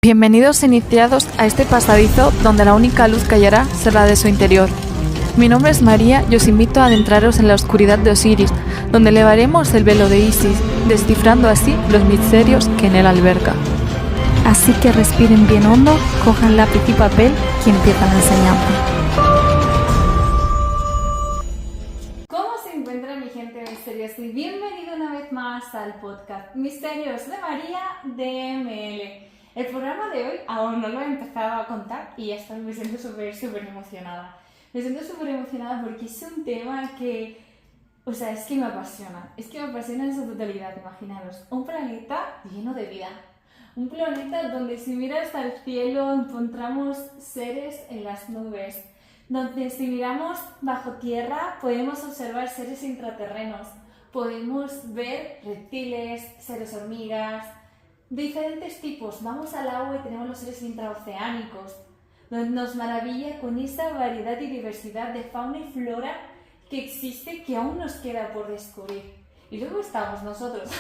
Bienvenidos iniciados a este pasadizo donde la única luz que hallará será de su interior. Mi nombre es María y os invito a adentraros en la oscuridad de Osiris, donde elevaremos el velo de Isis, descifrando así los misterios que en él alberga. Así que respiren bien hondo, cojan lápiz y papel y empiezan la enseñanza. ¿Cómo se encuentra mi gente misteriosa? Y bienvenido una vez más al podcast Misterios de María DML. El programa de hoy aún no lo he empezado a contar y ya me siento súper emocionada. Me siento súper emocionada porque es un tema que, es que me apasiona. Es que me apasiona en su totalidad, imaginaros. Un planeta lleno de vida. Un planeta donde si miras al cielo encontramos seres en las nubes. Donde si miramos bajo tierra podemos observar seres intraterrenos. Podemos ver reptiles, seres hormigas, diferentes tipos. Vamos al agua y tenemos los seres intraoceánicos, donde nos maravilla con esa variedad y diversidad de fauna y flora que existe, que aún nos queda por descubrir. Y luego estamos nosotros,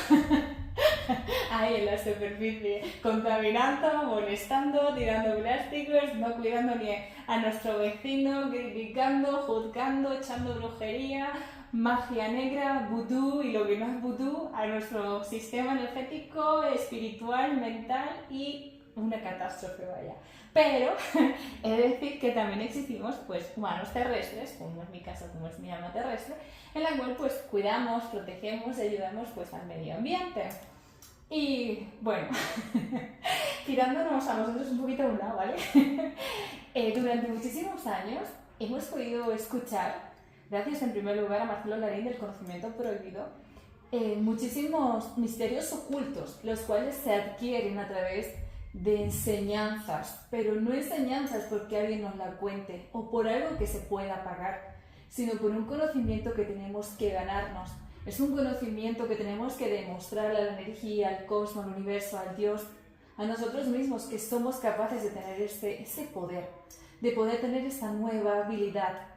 ahí en la superficie, contaminando, molestando, tirando plásticos, no cuidando ni a nuestro vecino, criticando, juzgando, echando brujería, magia negra, vudú y lo que no es vudú a nuestro sistema energético, espiritual, mental y una catástrofe, vaya. Pero he de decir que también existimos humanos terrestres, como es mi caso, como es mi alma terrestre, en la cual cuidamos, protegemos y ayudamos al medio ambiente. Y bueno, tirándonos a nosotros un poquito a un lado, ¿vale? Durante muchísimos años hemos podido escuchar, gracias en primer lugar a Marcelo Larín del Conocimiento Prohibido, muchísimos misterios ocultos, los cuales se adquieren a través de enseñanzas, pero no enseñanzas porque alguien nos la cuente o por algo que se pueda pagar, sino por un conocimiento que tenemos que ganarnos. Es un conocimiento que tenemos que demostrar a la energía, al cosmos, al universo, al Dios, a nosotros mismos, que somos capaces de tener ese poder, de poder tener esta nueva habilidad,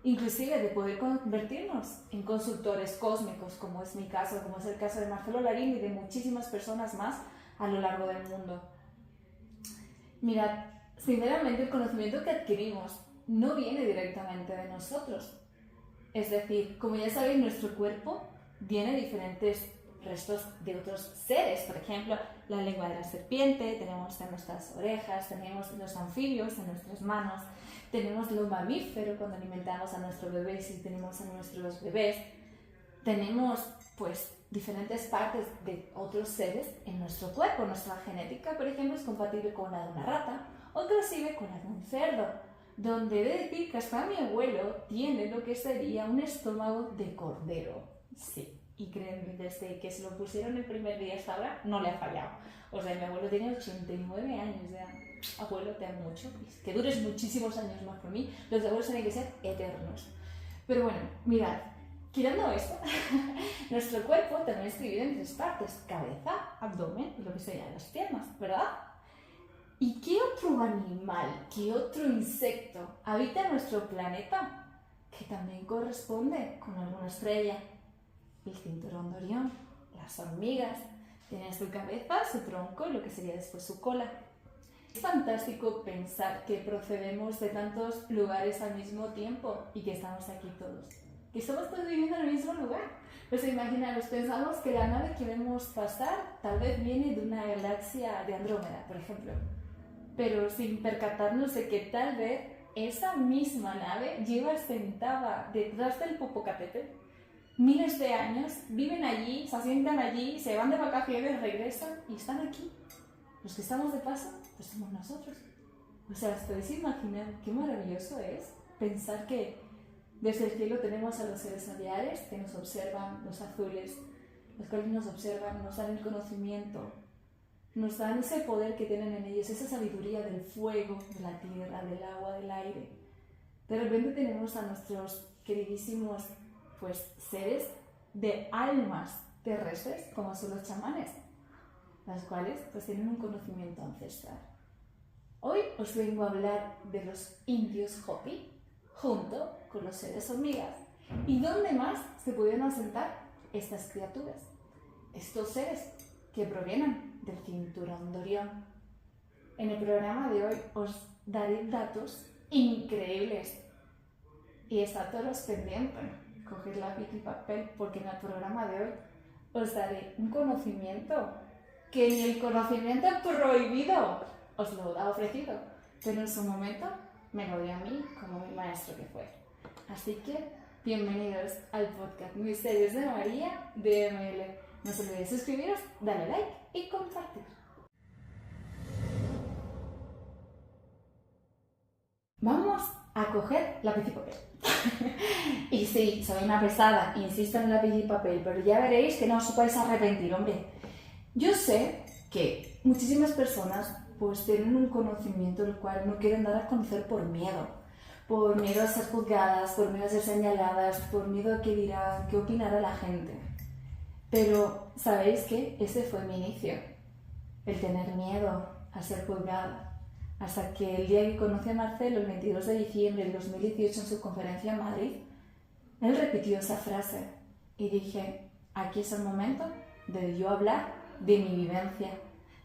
inclusive de poder convertirnos en consultores cósmicos, como es mi caso, como es el caso de Marcelo Larín y de muchísimas personas más a lo largo del mundo. Mirad, sinceramente el conocimiento que adquirimos no viene directamente de nosotros. Es decir, como ya sabéis, nuestro cuerpo tiene diferentes restos de otros seres. Por ejemplo, la lengua de la serpiente, tenemos en nuestras orejas, tenemos los anfibios en nuestras manos, tenemos los mamíferos cuando alimentamos a nuestros bebés y tenemos a nuestros bebés. Tenemos, diferentes partes de otros seres en nuestro cuerpo. Nuestra genética, por ejemplo, es compatible con la de una rata o inclusive con la de un cerdo, donde he de decir que hasta mi abuelo tiene lo que sería un estómago de cordero. Sí, y créanme, desde que se lo pusieron el primer día hasta ahora, no le ha fallado. Mi abuelo tiene 89 años ya. Abuelo, te amo mucho. Que dures muchísimos años más por mí. Los abuelos tienen que ser eternos. Pero bueno, mirad, quitando esto, nuestro cuerpo también está dividido en tres partes: cabeza, abdomen y lo que serían las piernas, ¿verdad? ¿Y qué otro animal, qué otro insecto habita en nuestro planeta que también corresponde con alguna estrella? El cinturón de Orión, las hormigas, tienen su cabeza, su tronco y lo que sería después su cola. Es fantástico pensar que procedemos de tantos lugares al mismo tiempo y que estamos aquí todos, que estamos todos viviendo en el mismo lugar. Imaginaros, pensamos que la nave que vemos pasar tal vez viene de una galaxia de Andrómeda, por ejemplo, pero sin percatarnos de que tal vez esa misma nave lleva sentada detrás del Popocatépetl miles de años, viven allí, se asientan allí, se van de vacaciones, regresan y están aquí. Los que estamos de paso, somos nosotros. ¿Os podéis imaginar qué maravilloso es pensar que desde el cielo tenemos a los seres solares que nos observan, los azules, los cuales nos observan, nos dan el conocimiento, nos dan ese poder que tienen en ellos, esa sabiduría del fuego, de la tierra, del agua, del aire? De repente tenemos a nuestros queridísimos seres de almas terrestres, como son los chamanes, las cuales tienen un conocimiento ancestral. Hoy os vengo a hablar de los indios Hopi, junto con los seres hormigas. ¿Y dónde más se pudieron asentar estas criaturas? Estos seres que provienen del cinturón de Orión. En el programa de hoy os daré datos increíbles y está todos pendientes. Coged lápiz y papel porque en el programa de hoy os daré un conocimiento que ni el conocimiento prohibido os lo ha ofrecido, pero en su momento me lo dio a mí como mi maestro que fue. Así que bienvenidos al podcast Misterios de María de ML. No se olvidéis suscribiros, darle like y compartir. Vamos a coger lápiz y papel. Y sí, soy una pesada, insisto en lápiz y papel, pero ya veréis que no os vais a arrepentir, hombre. Yo sé que muchísimas personas pues tienen un conocimiento el cual no quieren dar a conocer por miedo a ser juzgadas, por miedo a ser señaladas, por miedo a qué dirán, qué opinará la gente. Pero, ¿sabéis qué? Ese fue mi inicio, el tener miedo a ser juzgada. Hasta que el día que conocí a Marcelo, el 22 de diciembre del 2018, en su conferencia en Madrid, él repitió esa frase y dije, aquí es el momento de yo hablar de mi vivencia,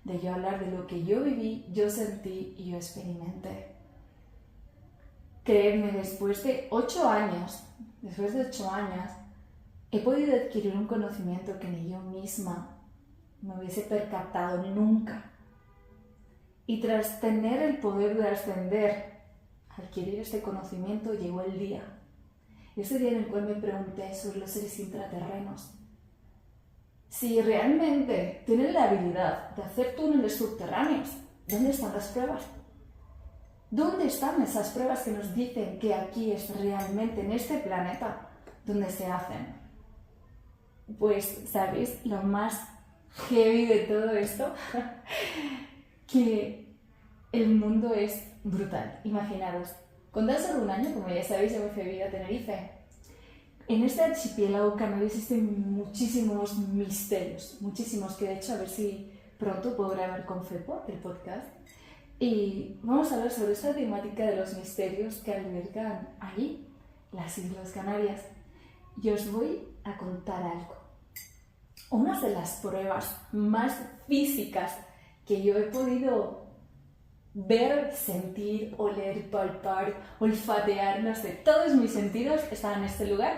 de yo hablar de lo que yo viví, yo sentí y yo experimenté. Creedme, después de 8 años, he podido adquirir un conocimiento que ni yo misma me hubiese percatado nunca. Y tras tener el poder de ascender, adquirir este conocimiento, llegó el día. Ese día en el cual me pregunté sobre los seres intraterrenos. Si realmente tienen la habilidad de hacer túneles subterráneos, ¿dónde están las pruebas? ¿Dónde están esas pruebas que nos dicen que aquí es realmente en este planeta donde se hacen? Pues, ¿sabéis lo más heavy de todo esto? Que el mundo es brutal. Imaginaros, con tan solo un año, como ya sabéis, yo me fui a vivir a Tenerife. En este archipiélago canario existen muchísimos misterios, muchísimos, que de hecho a ver si pronto puedo grabar con Fepo, el podcast. Y vamos a hablar sobre esta temática de los misterios que albergan allí, las Islas Canarias. Y os voy a contar algo. Una de las pruebas más físicas que yo he podido ver, sentir, oler, palpar, olfatear, no sé, todos mis sentidos estaban en este lugar.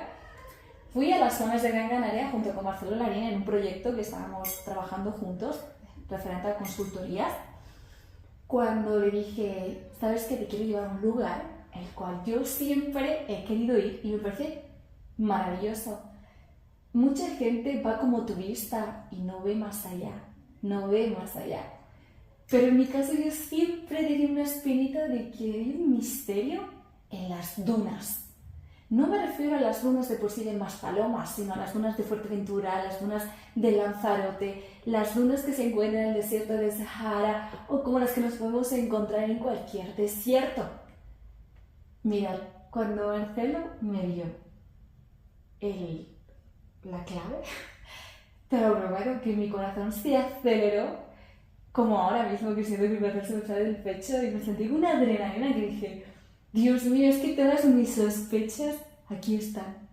Fui a las zonas de Gran Canaria junto con Marcelo Larín en un proyecto que estábamos trabajando juntos, referente a consultorías, cuando le dije, ¿sabes qué? Te quiero llevar a un lugar el cual yo siempre he querido ir y me parece maravilloso. Mucha gente va como turista y no ve más allá, Pero en mi caso yo siempre tenía una espinita de que hay un misterio en las dunas. No me refiero a las dunas de por sí de Maspalomas, sino a las dunas de Fuerteventura, las dunas de Lanzarote, las dunas que se encuentran en el desierto de Sahara o como las que nos podemos encontrar en cualquier desierto. Mirad, cuando Marcelo me dio la clave, te lo prometo que mi corazón se aceleró, como ahora mismo que siento que mi corazón se me sale del pecho y me sentí con una adrenalina que dije, Dios mío, es que todas mis sospechas aquí están.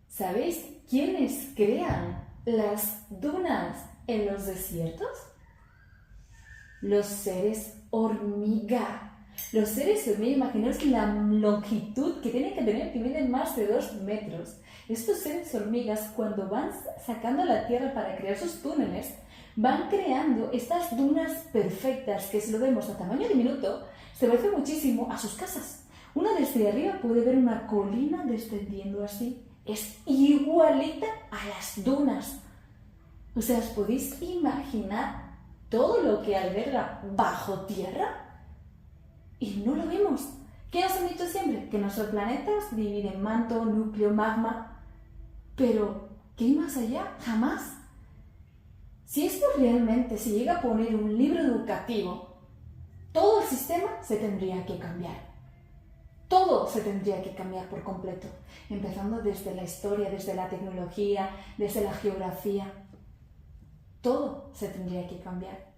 ¿Sabéis quiénes crean las dunas en los desiertos? Los seres hormiga. Los seres hormiga, imaginaos la longitud que tienen que tener, que miden más de 2 metros. Estos seres hormigas, cuando van sacando la tierra para crear sus túneles, van creando estas dunas perfectas que, si lo vemos a tamaño diminuto, se parece muchísimo a sus casas. Uno desde arriba puede ver una colina descendiendo así. Es igualita a las dunas. O sea, ¿os podéis imaginar todo lo que alberga bajo tierra? Y no lo vemos. ¿Qué nos han dicho siempre? Que nuestro planeta se divide en manto, núcleo, magma. Pero, ¿qué hay más allá? Jamás. Si esto realmente se llega a poner un libro educativo, todo el sistema se tendría que cambiar. Todo se tendría que cambiar por completo, empezando desde la historia, desde la tecnología, desde la geografía. Todo se tendría que cambiar.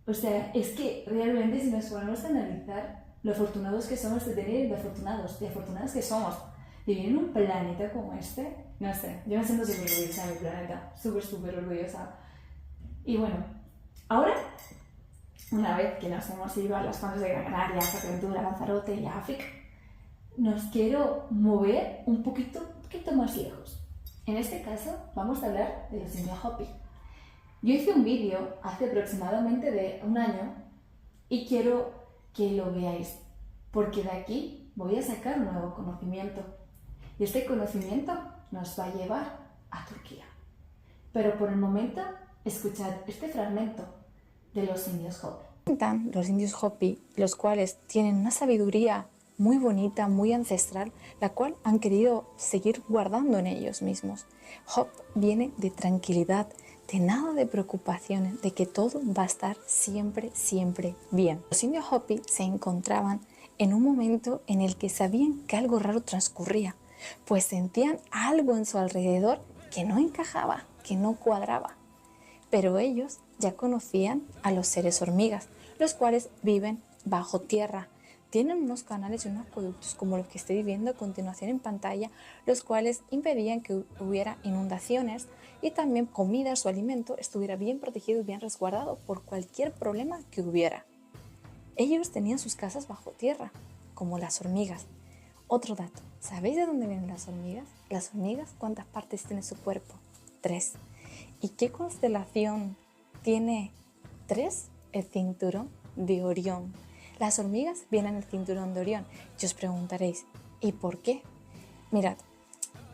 O sea, es que realmente si nos ponemos a analizar lo afortunados que somos de tener, de afortunadas que somos, de vivir en un planeta como este, no sé, yo me siento súper orgullosa de mi planeta, súper orgullosa. Y bueno, ahora una vez que nos hemos ido a las Cuevas de Gran Canaria, a Fuerteventura, Lanzarote y a África, nos quiero mover un poquito más lejos. En este caso vamos a hablar de los indios Hopi. Yo hice un vídeo hace aproximadamente de un año y quiero que lo veáis, porque de aquí voy a sacar un nuevo conocimiento. Y este conocimiento nos va a llevar a Turquía. Pero por el momento, escuchad este fragmento de los indios Hopi. Los indios Hopi, los cuales tienen una sabiduría muy bonita, muy ancestral, la cual han querido seguir guardando en ellos mismos. Hop viene de tranquilidad, de nada de preocupaciones, de que todo va a estar siempre, siempre bien. Los indios Hopi se encontraban en un momento en el que sabían que algo raro transcurría, pues sentían algo en su alrededor que no encajaba, que no cuadraba. Pero ellos ya conocían a los seres hormigas, los cuales viven bajo tierra. Tienen unos canales y unos acueductos como los que estoy viendo a continuación en pantalla, los cuales impedían que hubiera inundaciones y también comida, su alimento estuviera bien protegido y bien resguardado por cualquier problema que hubiera. Ellos tenían sus casas bajo tierra, como las hormigas. Otro dato, ¿sabéis de dónde vienen las hormigas? Las hormigas, ¿cuántas partes tiene su cuerpo? 3. ¿Y qué constelación tiene 3? El cinturón de Orión. Las hormigas vienen del cinturón de Orión. Y os preguntaréis, ¿y por qué? Mirad,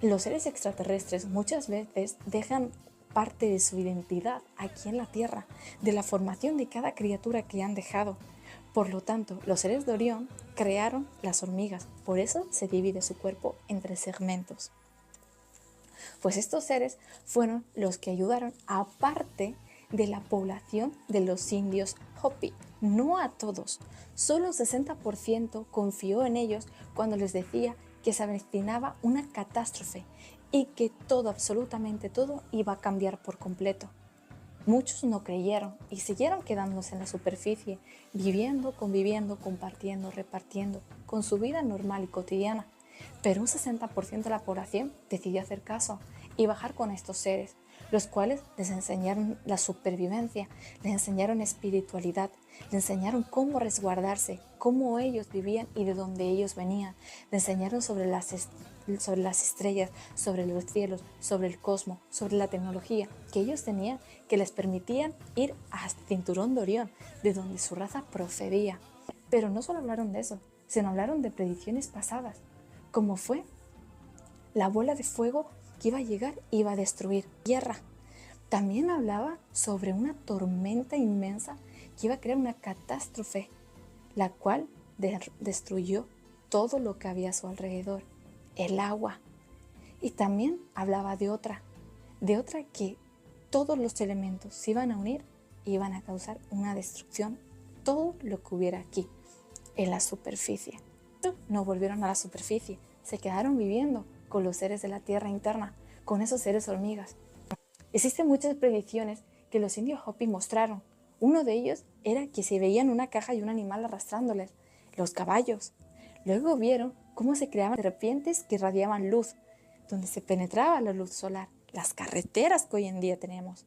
los seres extraterrestres muchas veces dejan parte de su identidad aquí en la Tierra, de la formación de cada criatura que han dejado. Por lo tanto, los seres de Orión crearon las hormigas, por eso se divide su cuerpo en 3 segmentos. Pues estos seres fueron los que ayudaron a parte de la población de los indios Hopi, no a todos. Solo el 60% confió en ellos cuando les decía que se avecinaba una catástrofe y que todo, absolutamente todo, iba a cambiar por completo. Muchos no creyeron y siguieron quedándose en la superficie, viviendo, conviviendo, compartiendo, repartiendo, con su vida normal y cotidiana. Pero un 60% de la población decidió hacer caso y bajar con estos seres, los cuales les enseñaron la supervivencia, les enseñaron espiritualidad, les enseñaron cómo resguardarse, cómo ellos vivían y de dónde ellos venían, les enseñaron sobre las estrellas, sobre los cielos, sobre el cosmos, sobre la tecnología que ellos tenían, que les permitían ir hasta el cinturón de Orión, de donde su raza procedía. Pero no solo hablaron de eso, sino hablaron de predicciones pasadas, como fue la bola de fuego que iba a llegar y iba a destruir tierra. También hablaba sobre una tormenta inmensa que iba a crear una catástrofe, la cual destruyó todo lo que había a su alrededor, el agua. Y también hablaba de otra que todos los elementos se iban a unir y iban a causar una destrucción, todo lo que hubiera aquí, en la superficie. No volvieron a la superficie, se quedaron viviendo con los seres de la tierra interna, con esos seres hormigas. Existen muchas predicciones que los indios Hopi mostraron. Uno de ellos era que se veían una caja y un animal arrastrándoles, los caballos. Luego vieron cómo se creaban serpientes que irradiaban luz, donde se penetraba la luz solar, las carreteras que hoy en día tenemos.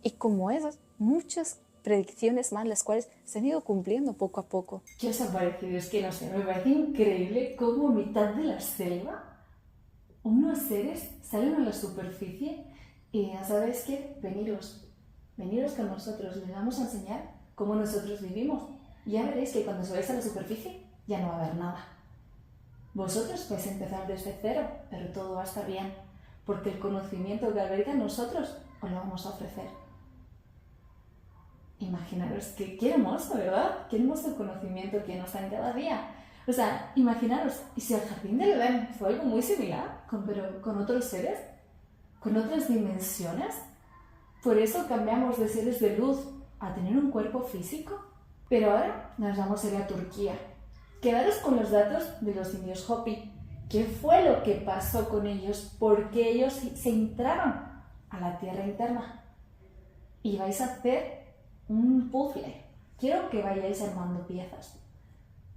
Y como esas, muchas predicciones más, las cuales se han ido cumpliendo poco a poco. ¿Qué os ha parecido? Es que no sé, me parece increíble cómo en mitad de la selva unos seres salen a la superficie y ya sabéis qué, veniros con nosotros, les vamos a enseñar cómo nosotros vivimos. Ya veréis que cuando subáis a la superficie ya no va a haber nada. Vosotros vais a empezar desde cero, pero todo va a estar bien, porque el conocimiento que alberga en nosotros os lo vamos a ofrecer. Imaginaros qué hermoso, ¿verdad? Qué hermoso el conocimiento que nos dan cada día. O sea, imaginaros, y si el jardín del Edén fue algo muy similar, pero con otros seres, con otras dimensiones, por eso cambiamos de seres de luz a tener un cuerpo físico. Pero ahora nos vamos a ir a Turquía. Quedaros con los datos de los indios Hopi. ¿Qué fue lo que pasó con ellos? ¿Por qué ellos se entraron a la tierra interna? Y vais a hacer un puzzle. Quiero que vayáis armando piezas.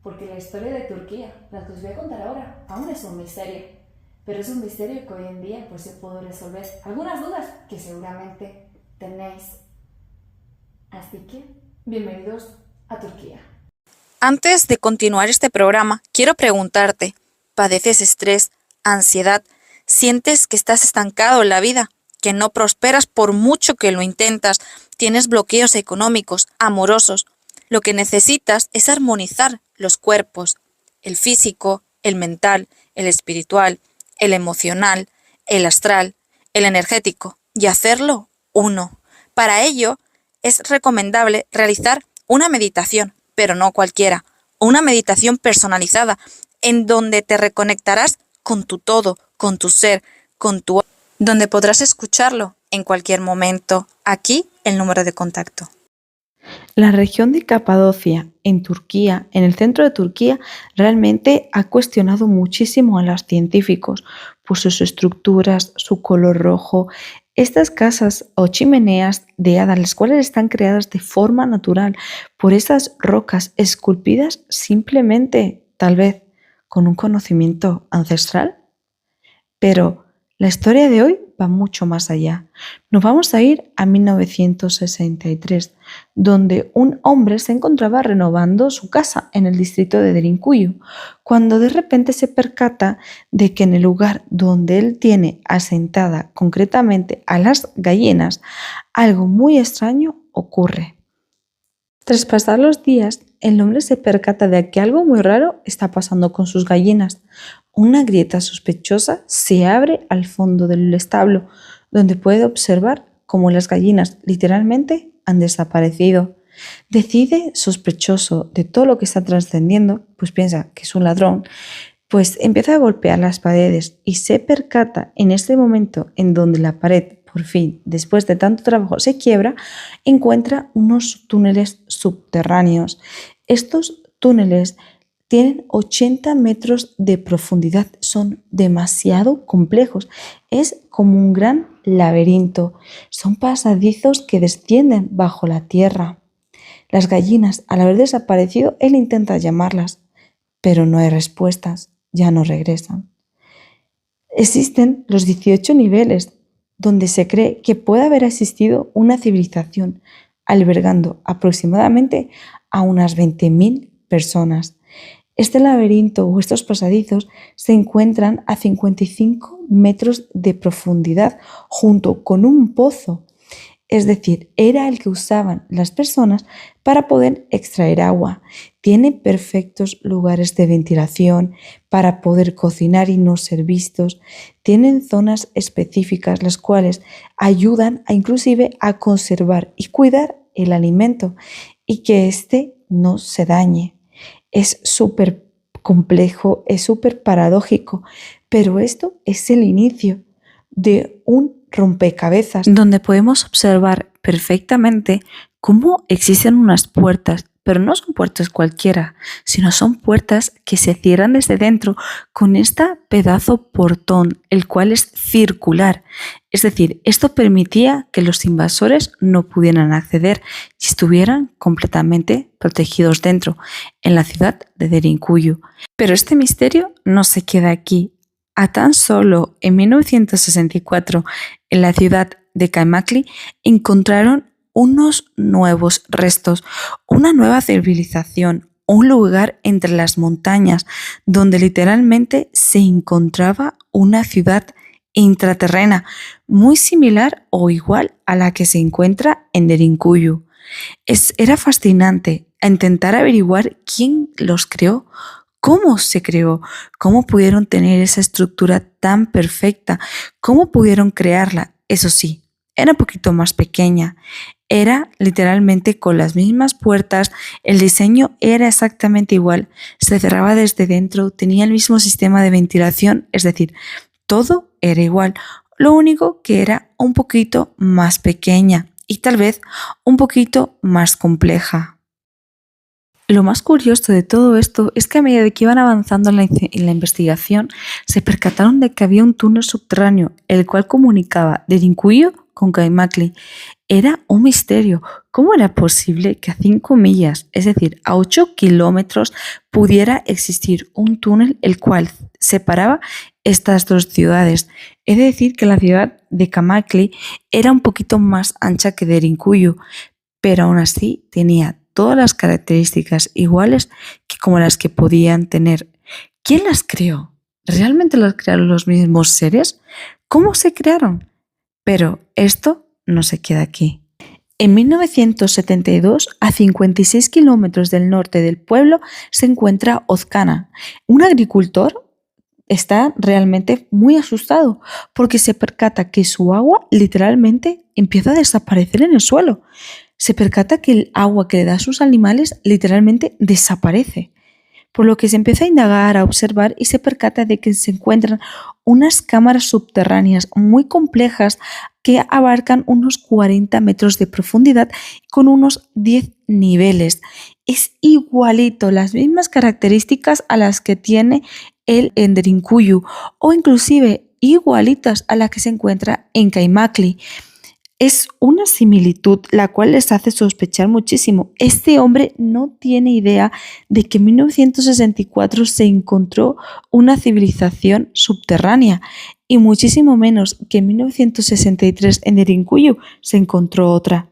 Porque la historia de Turquía, la que os voy a contar ahora, aún es un misterio. Pero es un misterio que hoy en día pues se puede resolver. Algunas dudas que seguramente tenéis. Así que Bienvenidos a Turquía. Antes de continuar este programa, quiero preguntarte, ¿padeces estrés, ansiedad? ¿Sientes que estás estancado en la vida? ¿Que no prosperas por mucho que lo intentas? ¿Tienes bloqueos económicos, amorosos? Lo que necesitas es armonizar los cuerpos, el físico, el mental, el espiritual, el emocional, el astral, el energético, y hacerlo uno. Para ello, es recomendable realizar una meditación, pero no cualquiera, una meditación personalizada, en donde te reconectarás con tu todo, con tu ser, donde podrás escucharlo en cualquier momento. Aquí el número de contacto. La región de Capadocia, en Turquía, en el centro de Turquía, realmente ha cuestionado muchísimo a los científicos por sus estructuras, su color rojo. Estas casas o chimeneas de hada, las cuales están creadas de forma natural por esas rocas esculpidas simplemente, tal vez, con un conocimiento ancestral. Pero la historia de hoy va mucho más allá. Nos vamos a ir a 1963, donde un hombre se encontraba renovando su casa en el distrito de Derinkuyu, cuando de repente se percata de que en el lugar donde él tiene asentada concretamente a las gallinas, algo muy extraño ocurre. Tras pasar los días, el hombre se percata de que algo muy raro está pasando con sus gallinas. Una grieta sospechosa se abre al fondo del establo, donde puede observar cómo las gallinas literalmente han desaparecido. Decide, sospechoso de todo lo que está trascendiendo, pues piensa que es un ladrón, pues empieza a golpear las paredes y se percata en este momento en donde la pared, por fin, después de tanto trabajo, se quiebra, encuentra unos túneles subterráneos. Estos túneles tienen 80 metros de profundidad, son demasiado complejos, es como un gran laberinto, son pasadizos que descienden bajo la tierra. Las gallinas, al haber desaparecido, él intenta llamarlas, pero no hay respuestas, ya no regresan. Existen los 18 niveles donde se cree que puede haber existido una civilización, albergando aproximadamente a unas 20.000 personas. Este laberinto o estos pasadizos se encuentran a 55 metros de profundidad junto con un pozo. Es decir, era el que usaban las personas para poder extraer agua. Tiene perfectos lugares de ventilación para poder cocinar y no ser vistos. Tienen zonas específicas las cuales ayudan inclusive a conservar y cuidar el alimento y que éste no se dañe. Es súper complejo, es súper paradójico, pero esto es el inicio de un rompecabezas donde podemos observar perfectamente cómo existen unas puertas, pero no son puertas cualquiera, sino son puertas que se cierran desde dentro con este pedazo portón, el cual es circular. Es decir, esto permitía que los invasores no pudieran acceder y estuvieran completamente protegidos dentro, en la ciudad de Derinkuyu. Pero este misterio no se queda aquí. A tan solo en 1964, en la ciudad de Kaymakli, encontraron unos nuevos restos, una nueva civilización, un lugar entre las montañas donde literalmente se encontraba una ciudad intraterrena, muy similar o igual a la que se encuentra en Derinkuyu. Era fascinante intentar averiguar quién los creó, cómo se creó, cómo pudieron tener esa estructura tan perfecta, cómo pudieron crearla. Eso sí, era un poquito más pequeña, era literalmente con las mismas puertas, el diseño era exactamente igual, se cerraba desde dentro, tenía el mismo sistema de ventilación, es decir, todo era igual, lo único que era un poquito más pequeña y tal vez un poquito más compleja. Lo más curioso de todo esto es que a medida que iban avanzando en la investigación, se percataron de que había un túnel subterráneo, el cual comunicaba Derinkuyu con Kaymakli. Era un misterio. ¿Cómo era posible que a 5 millas, es decir, a 8 kilómetros, pudiera existir un túnel el cual separaba estas dos ciudades? Es decir, que la ciudad de Kaymakli era un poquito más ancha que Derinkuyu, pero aún así tenía todas las características iguales que como las que podían tener. ¿Quién las creó? ¿Realmente las crearon los mismos seres? ¿Cómo se crearon? Pero esto no se queda aquí. En 1972, a 56 kilómetros del norte del pueblo, se encuentra Ozcana. Un agricultor está realmente muy asustado porque se percata que su agua literalmente empieza a desaparecer en el suelo. Se percata que el agua que le da a sus animales literalmente desaparece. Por lo que se empieza a indagar, a observar y se percata de que se encuentran unas cámaras subterráneas muy complejas que abarcan unos 40 metros de profundidad con unos 10 niveles. Es igualito, las mismas características a las que tiene el Enderinkuyu o inclusive igualitas a las que se encuentra en Kaimakli. Es una similitud la cual les hace sospechar muchísimo. Este hombre no tiene idea de que en 1964 se encontró una civilización subterránea y muchísimo menos que en 1963 en Erinkuyu se encontró otra.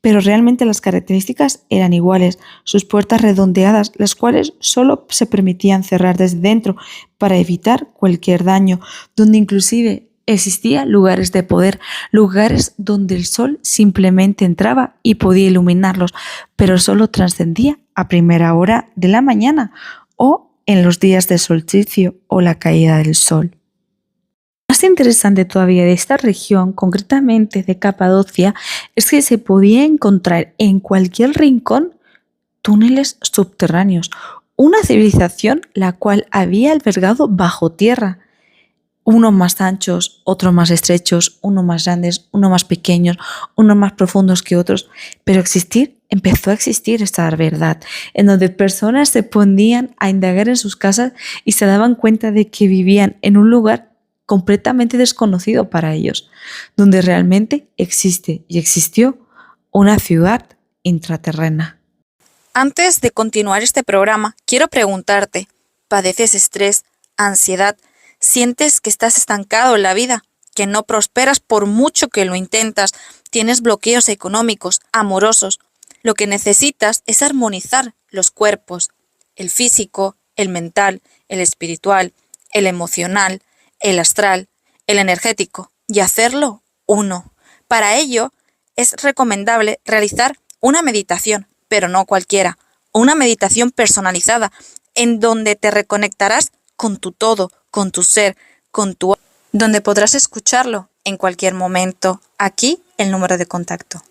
Pero realmente las características eran iguales, sus puertas redondeadas, las cuales solo se permitían cerrar desde dentro para evitar cualquier daño, donde inclusive existían lugares de poder, lugares donde el sol simplemente entraba y podía iluminarlos, pero solo trascendía a primera hora de la mañana o en los días de solsticio o la caída del sol. Más interesante todavía de esta región, concretamente de Capadocia, es que se podía encontrar en cualquier rincón túneles subterráneos, una civilización la cual había albergado bajo tierra. Unos más anchos, otros más estrechos, unos más grandes, unos más pequeños, unos más profundos que otros. Pero empezó a existir esta verdad, en donde personas se ponían a indagar en sus casas y se daban cuenta de que vivían en un lugar completamente desconocido para ellos, donde realmente existe y existió una ciudad intraterrena. Antes de continuar este programa, quiero preguntarte, ¿padeces estrés, ansiedad? ¿Sientes que estás estancado en la vida, que no prosperas por mucho que lo intentas? ¿Tienes bloqueos económicos, amorosos? Lo que necesitas es armonizar los cuerpos, el físico, el mental, el espiritual, el emocional, el astral, el energético, y hacerlo uno. Para ello, es recomendable realizar una meditación, pero no cualquiera, una meditación personalizada, en donde te reconectarás con tu todo, con tu ser, donde podrás escucharlo en cualquier momento. Aquí el número de contacto.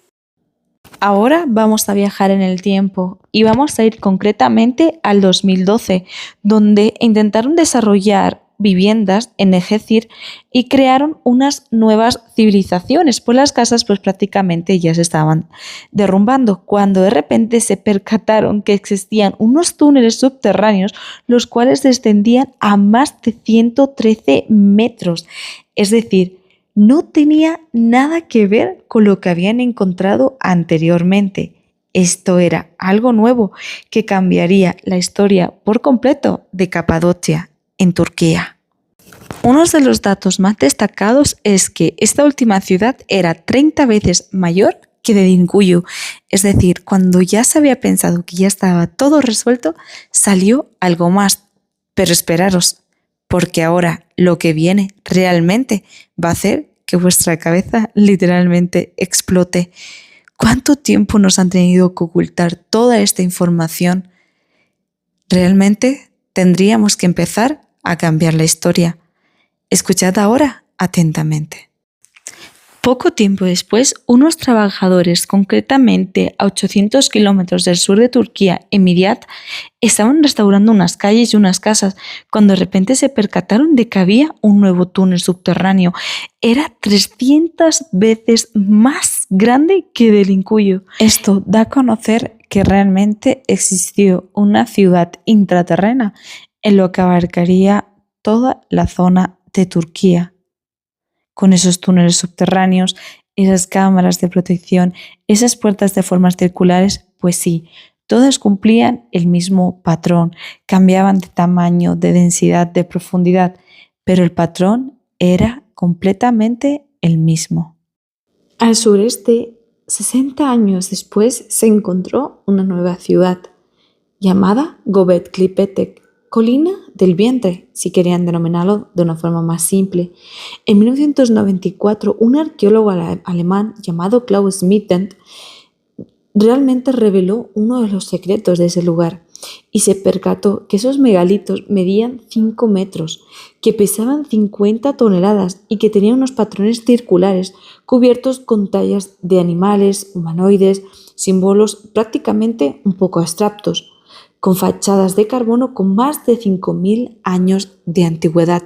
Ahora vamos a viajar en el tiempo y vamos a ir concretamente al 2012, donde intentaron desarrollar viviendas en Ejecir y crearon unas nuevas civilizaciones, pues las casas pues prácticamente ya se estaban derrumbando, cuando de repente se percataron que existían unos túneles subterráneos los cuales descendían a más de 113 metros, es decir, no tenía nada que ver con lo que habían encontrado anteriormente. Esto era algo nuevo que cambiaría la historia por completo de Capadocia en Turquía. Uno de los datos más destacados es que esta última ciudad era 30 veces mayor que Erinkuyu, es decir, cuando ya se había pensado que ya estaba todo resuelto, salió algo más. Pero esperaros, porque ahora lo que viene realmente va a hacer que vuestra cabeza literalmente explote. ¿Cuánto tiempo nos han tenido que ocultar toda esta información? Realmente tendríamos que empezar a cambiar la historia. Escuchad ahora atentamente. Poco tiempo después, unos trabajadores, concretamente a 800 kilómetros del sur de Turquía, en Midyat, estaban restaurando unas calles y unas casas, cuando de repente se percataron de que había un nuevo túnel subterráneo. Era 300 veces más grande que Erinkuyu. Esto da a conocer que realmente existió una ciudad intraterrena, en lo que abarcaría toda la zona de Turquía, con esos túneles subterráneos, esas cámaras de protección, esas puertas de formas circulares, pues sí, todas cumplían el mismo patrón, cambiaban de tamaño, de densidad, de profundidad, pero el patrón era completamente el mismo. Al sureste 60 años después se encontró una nueva ciudad llamada Göbekli Tepe, colina del vientre, si querían denominarlo de una forma más simple. En 1994, un arqueólogo alemán llamado Klaus Schmidt realmente reveló uno de los secretos de ese lugar y se percató que esos megalitos medían 5 metros, que pesaban 50 toneladas y que tenían unos patrones circulares cubiertos con tallas de animales, humanoides, símbolos prácticamente un poco abstractos, con fachadas de carbono con más de 5.000 años de antigüedad.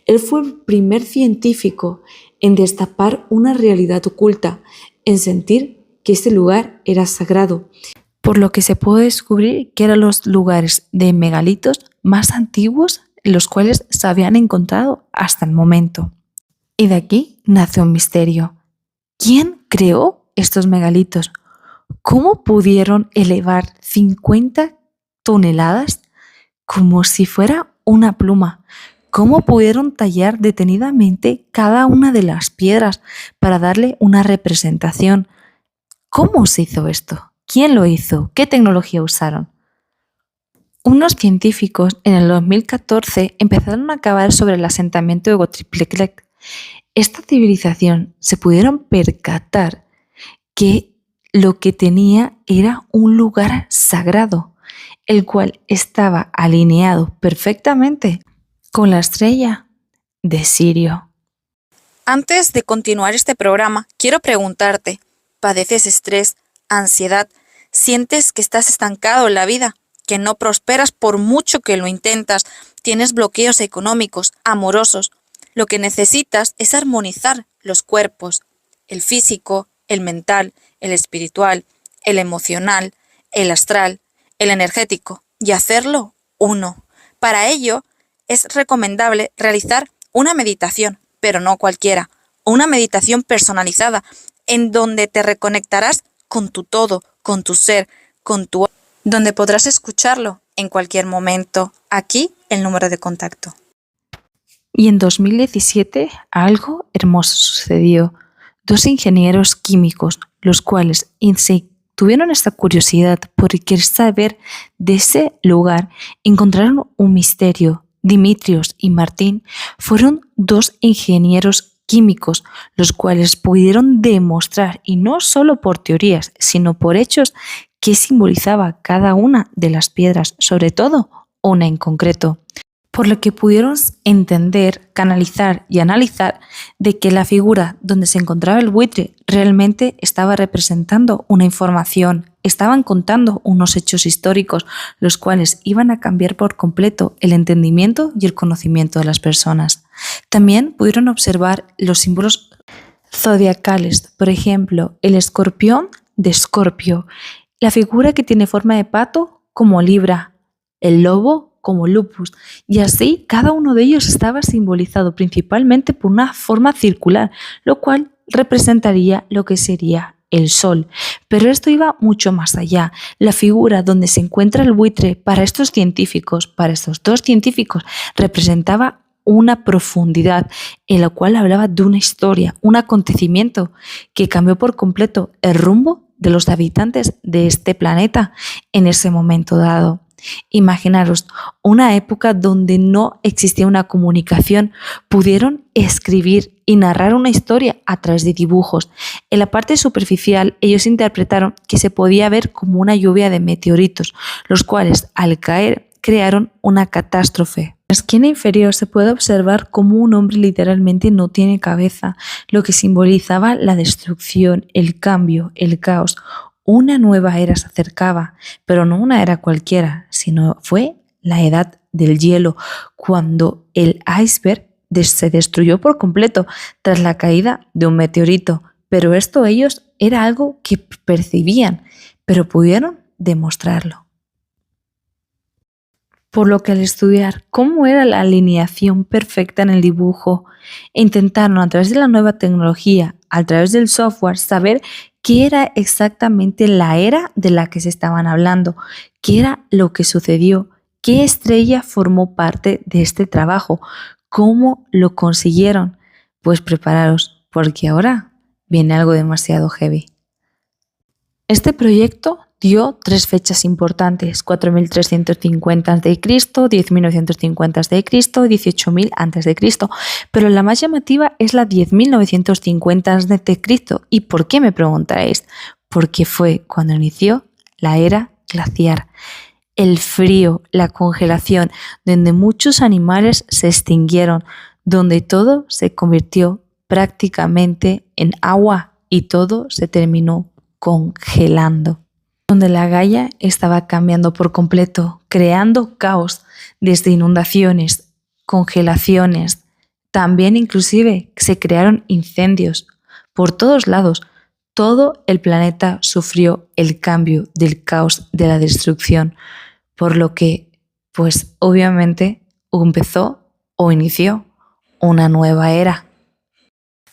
Él fue el primer científico en destapar una realidad oculta, en sentir que este lugar era sagrado, por lo que se puede descubrir que eran los lugares de megalitos más antiguos en los cuales se habían encontrado hasta el momento. Y de aquí nace un misterio. ¿Quién creó estos megalitos? ¿Cómo pudieron elevar 50 toneladas como si fuera una pluma? ¿Cómo pudieron tallar detenidamente cada una de las piedras para darle una representación? ¿Cómo se hizo esto? ¿Quién lo hizo? ¿Qué tecnología usaron? Unos científicos en el 2014 empezaron a cavar sobre el asentamiento de Göbekli. Esta civilización se pudieron percatar que lo que tenía era un lugar sagrado, el cual estaba alineado perfectamente con la estrella de Sirio. Antes de continuar este programa, quiero preguntarte, ¿padeces estrés, ansiedad? ¿Sientes que estás estancado en la vida? ¿Que no prosperas por mucho que lo intentas? ¿Tienes bloqueos económicos, amorosos? Lo que necesitas es armonizar los cuerpos, el físico, el mental, el espiritual, el emocional, el astral, el energético, y hacerlo uno. Para ello, es recomendable realizar una meditación, pero no cualquiera, una meditación personalizada, en donde te reconectarás con tu todo, con tu ser, donde podrás escucharlo en cualquier momento. Aquí el número de contacto. Y en 2017 algo hermoso sucedió. 2 ingenieros químicos, los cuales tuvieron esta curiosidad por querer saber de ese lugar, encontraron un misterio. Dimitrios y Martín fueron 2 ingenieros químicos, los cuales pudieron demostrar, y no solo por teorías, sino por hechos, qué simbolizaba cada una de las piedras, sobre todo una en concreto, por lo que pudieron entender, canalizar y analizar de que la figura donde se encontraba el buitre realmente estaba representando una información, estaban contando unos hechos históricos, los cuales iban a cambiar por completo el entendimiento y el conocimiento de las personas. También pudieron observar los símbolos zodiacales, por ejemplo, el escorpión de Escorpio, la figura que tiene forma de pato como Libra, el lobo como Lupus, y así cada uno de ellos estaba simbolizado principalmente por una forma circular, lo cual representaría lo que sería el sol. Pero esto iba mucho más allá. La figura donde se encuentra el buitre para estos científicos, para estos 2 científicos, representaba una profundidad en la cual hablaba de una historia, un acontecimiento que cambió por completo el rumbo de los habitantes de este planeta en ese momento dado. Imaginaros una época donde no existía una comunicación, pudieron escribir y narrar una historia a través de dibujos. En la parte superficial ellos interpretaron que se podía ver como una lluvia de meteoritos, los cuales al caer crearon una catástrofe. En la esquina inferior se puede observar cómo un hombre literalmente no tiene cabeza, lo que simbolizaba la destrucción, el cambio, el caos. Una nueva era se acercaba, pero no una era cualquiera, sino fue la edad del hielo, cuando el iceberg se destruyó por completo tras la caída de un meteorito. Pero esto ellos era algo que percibían, pero pudieron demostrarlo. Por lo que al estudiar cómo era la alineación perfecta en el dibujo, intentaron a través de la nueva tecnología, a través del software, saber qué era exactamente la era de la que se estaban hablando, qué era lo que sucedió, qué estrella formó parte de este trabajo, cómo lo consiguieron. Pues prepararos, porque ahora viene algo demasiado heavy. Este proyecto dio 3 fechas importantes: 4350 a.C., 10.950 a.C. y 18.000 a.C., pero la más llamativa es la 10.950 a.C. ¿Y por qué, me preguntaréis? Porque fue cuando inició la era glaciar. El frío, la congelación, donde muchos animales se extinguieron, donde todo se convirtió prácticamente en agua y todo se terminó congelando, donde la Gaia estaba cambiando por completo, creando caos, desde inundaciones, congelaciones, también inclusive se crearon incendios por todos lados. Todo el planeta sufrió el cambio del caos, de la destrucción, por lo que, pues obviamente, empezó o inició una nueva era.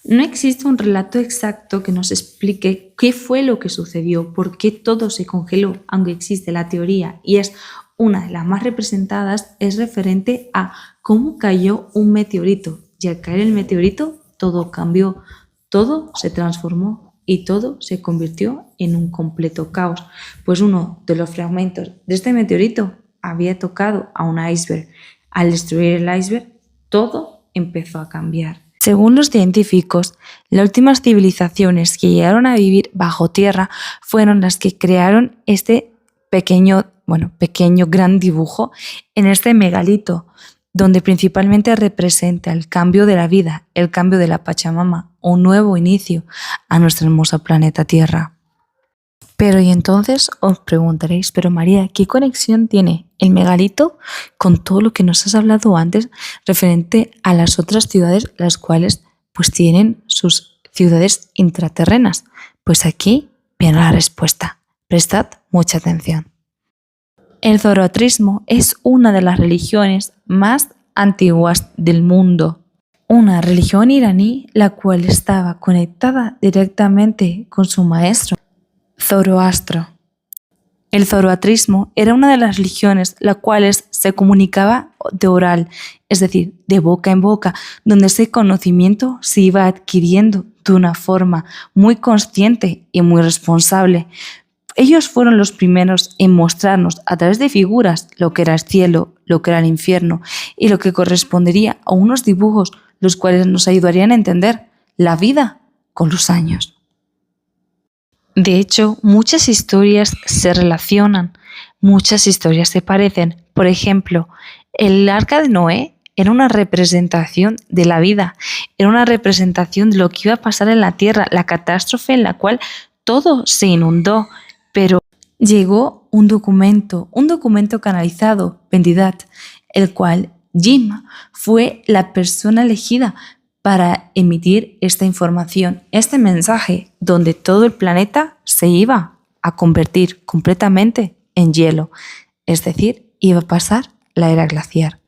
No existe un relato exacto que nos explique qué fue lo que sucedió, por qué todo se congeló, aunque existe la teoría y es una de las más representadas, es referente a cómo cayó un meteorito. Y al caer el meteorito, todo cambió, todo se transformó y todo se convirtió en un completo caos. Pues uno de los fragmentos de este meteorito había tocado a un iceberg. Al destruir el iceberg, todo empezó a cambiar. Según los científicos, las últimas civilizaciones que llegaron a vivir bajo tierra fueron las que crearon este pequeño gran dibujo en este megalito, donde principalmente representa el cambio de la vida, el cambio de la Pachamama, un nuevo inicio a nuestro hermoso planeta Tierra. Pero y entonces os preguntaréis, pero María, ¿qué conexión tiene el megalito con todo lo que nos has hablado antes referente a las otras ciudades, las cuales pues tienen sus ciudades intraterrenas? Pues aquí viene la respuesta. Prestad mucha atención. El zoroastrismo es una de las religiones más antiguas del mundo. Una religión iraní la cual estaba conectada directamente con su maestro, Zoroastro. El zoroastrismo era una de las religiones las cuales se comunicaba de oral, es decir, de boca en boca, donde ese conocimiento se iba adquiriendo de una forma muy consciente y muy responsable. Ellos fueron los primeros en mostrarnos a través de figuras lo que era el cielo, lo que era el infierno y lo que correspondería a unos dibujos los cuales nos ayudarían a entender la vida con los años. De hecho, muchas historias se relacionan, muchas historias se parecen. Por ejemplo, el arca de Noé era una representación de la vida, era una representación de lo que iba a pasar en la tierra, la catástrofe en la cual todo se inundó, pero llegó un documento canalizado, Vendidat, el cual Jim fue la persona elegida para emitir esta información, este mensaje, donde todo el planeta se iba a convertir completamente en hielo, es decir, iba a pasar la era glaciar.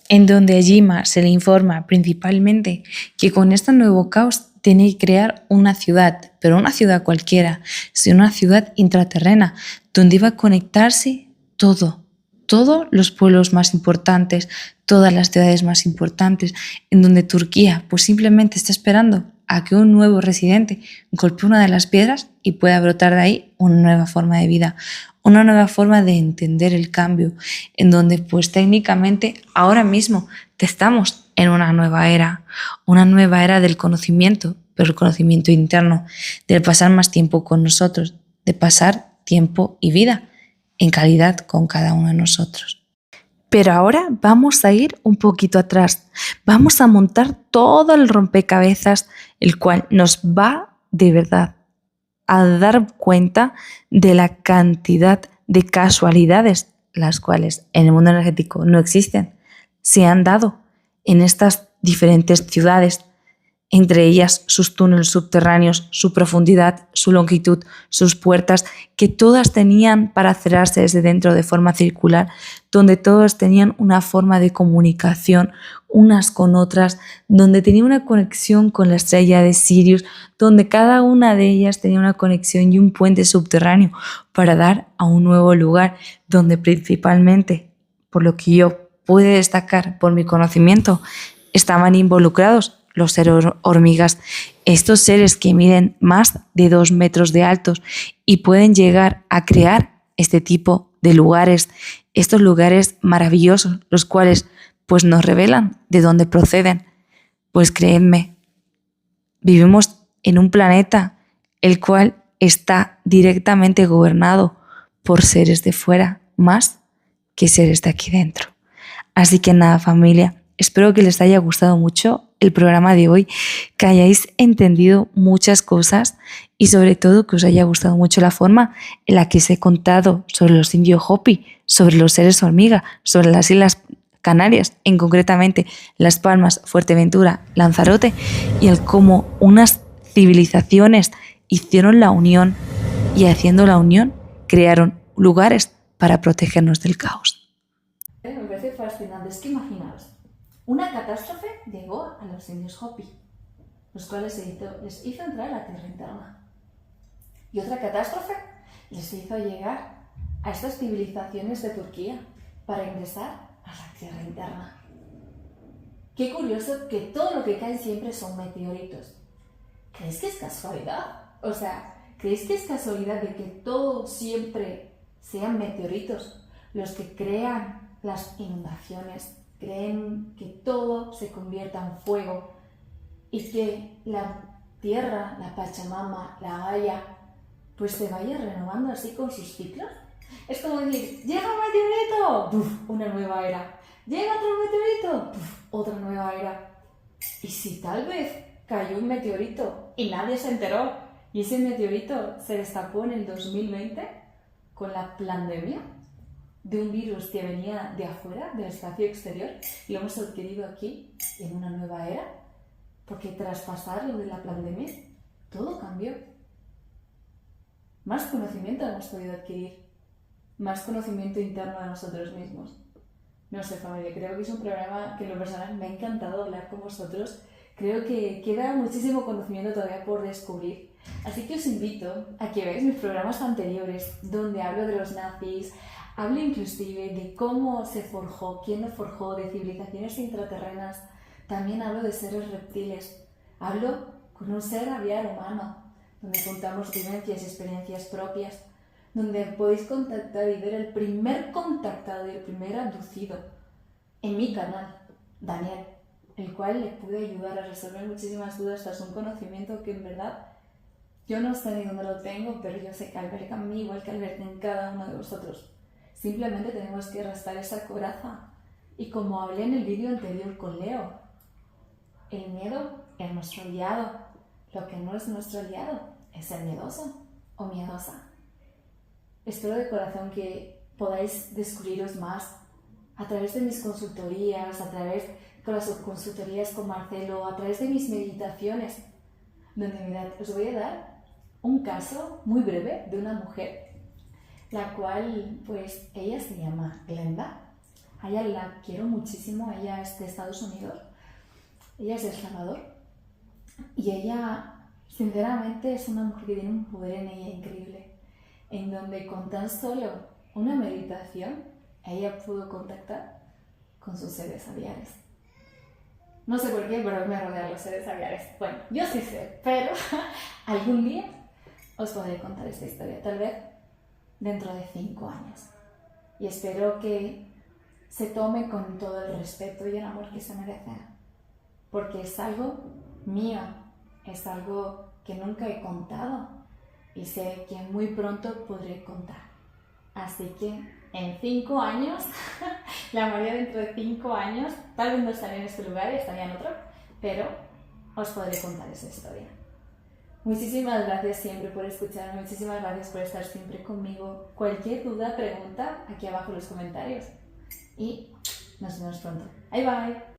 En donde a Jima se le informa principalmente que con este nuevo caos tiene que crear una ciudad, pero una ciudad cualquiera, sino una ciudad intraterrena, donde iba a conectarse todos los pueblos más importantes, todas las ciudades más importantes, en donde Turquía pues simplemente está esperando a que un nuevo residente golpee una de las piedras y pueda brotar de ahí una nueva forma de vida, una nueva forma de entender el cambio, en donde pues técnicamente ahora mismo estamos en una nueva era del conocimiento, pero el conocimiento interno, del pasar más tiempo con nosotros, de pasar tiempo y vida en calidad con cada uno de nosotros. Pero ahora vamos a ir un poquito atrás, vamos a montar todo el rompecabezas, el cual nos va de verdad a dar cuenta de la cantidad de casualidades, las cuales en el mundo energético no existen, se han dado en estas diferentes ciudades, entre ellas sus túneles subterráneos, su profundidad, su longitud, sus puertas, que todas tenían para cerrarse desde dentro de forma circular, donde todas tenían una forma de comunicación unas con otras, donde tenía una conexión con la estrella de Sirius, donde cada una de ellas tenía una conexión y un puente subterráneo para dar a un nuevo lugar, donde principalmente, por lo que yo pude destacar por mi conocimiento, estaban involucrados los seres hormigas, estos seres que miden más de 2 metros de altos y pueden llegar a crear este tipo de lugares, estos lugares maravillosos, los cuales pues nos revelan de dónde proceden. Pues creedme, vivimos en un planeta el cual está directamente gobernado por seres de fuera, más que seres de aquí dentro. Así que nada, familia, espero que les haya gustado mucho el programa de hoy, que hayáis entendido muchas cosas y sobre todo que os haya gustado mucho la forma en la que os he contado sobre los indios Hopi, sobre los seres hormiga, sobre las Islas Canarias, en concretamente Las Palmas, Fuerteventura, Lanzarote, y el cómo unas civilizaciones hicieron la unión y haciendo la unión crearon lugares para protegernos del caos. Me parece fascinante. Es que imaginaos, una catástrofe llegó a los indios Hopi, los cuales les hizo entrar a la tierra interna. Y otra catástrofe les hizo llegar a estas civilizaciones de Turquía para ingresar a la tierra interna. Qué curioso que todo lo que cae siempre son meteoritos. ¿Creéis que es casualidad? O sea, ¿creéis que es casualidad de que todo siempre sean meteoritos los que crean las inundaciones, creen que todo se convierta en fuego y que la tierra, la Pachamama, la Gaia, pues se vaya renovando así con sus ciclos? Es como decir, llega un meteorito, ¡puf!, una nueva era. Llega otro meteorito, ¡puf!, otra nueva era. Y si tal vez cayó un meteorito y nadie se enteró, y ese meteorito se destapó en el 2020 con la pandemia de un virus que venía de afuera, del espacio exterior, y lo hemos adquirido aquí en una nueva era, porque tras pasar lo de la pandemia, todo cambió. Más conocimiento hemos podido adquirir, más conocimiento interno de nosotros mismos. No sé, familia, creo que es un programa que en lo personal me ha encantado hablar con vosotros. Creo que queda muchísimo conocimiento todavía por descubrir. Así que os invito a que veáis mis programas anteriores, donde hablo de los nazis, hablo inclusive de cómo se forjó, quién lo forjó, de civilizaciones intraterrenas. También hablo de seres reptiles. Hablo con un ser aviar humano, donde contamos vivencias y experiencias propias, donde podéis contactar y ver el primer contactado y el primer abducido en mi canal, Daniel, el cual le pude ayudar a resolver muchísimas dudas tras un conocimiento que en verdad yo no sé ni dónde lo tengo, pero yo sé que alberga en mí igual que alberga en cada uno de vosotros. Simplemente tenemos que arrastrar esa coraza. Y como hablé en el vídeo anterior con Leo, el miedo es nuestro aliado. Lo que no es nuestro aliado es el miedoso o miedosa. Espero de corazón que podáis descubriros más a través de mis consultorías, a través de las consultorías con Marcelo, a través de mis meditaciones, donde mirad, os voy a dar un caso muy breve de una mujer, la cual, pues, ella se llama Glenda. A ella la quiero muchísimo, ella es de Estados Unidos, ella es de El Salvador, y ella, sinceramente, es una mujer que tiene un poder en ella increíble, en donde con tan solo una meditación, ella pudo contactar con sus seres aviares. No sé por qué, pero me rodean los seres aviares. Bueno, yo sí sé, pero algún día os podré contar esta historia, tal vez dentro de 5 años. Y espero que se tome con todo el respeto y el amor que se merece, porque es algo mío, es algo que nunca he contado y sé que muy pronto podré contar. Así que en 5 años, la María dentro de 5 años, tal vez no estaría en este lugar y estaría en otro, pero os podré contar esa historia. Muchísimas gracias siempre por escucharme, muchísimas gracias por estar siempre conmigo. Cualquier duda, pregunta, aquí abajo en los comentarios. Y nos vemos pronto. Bye bye.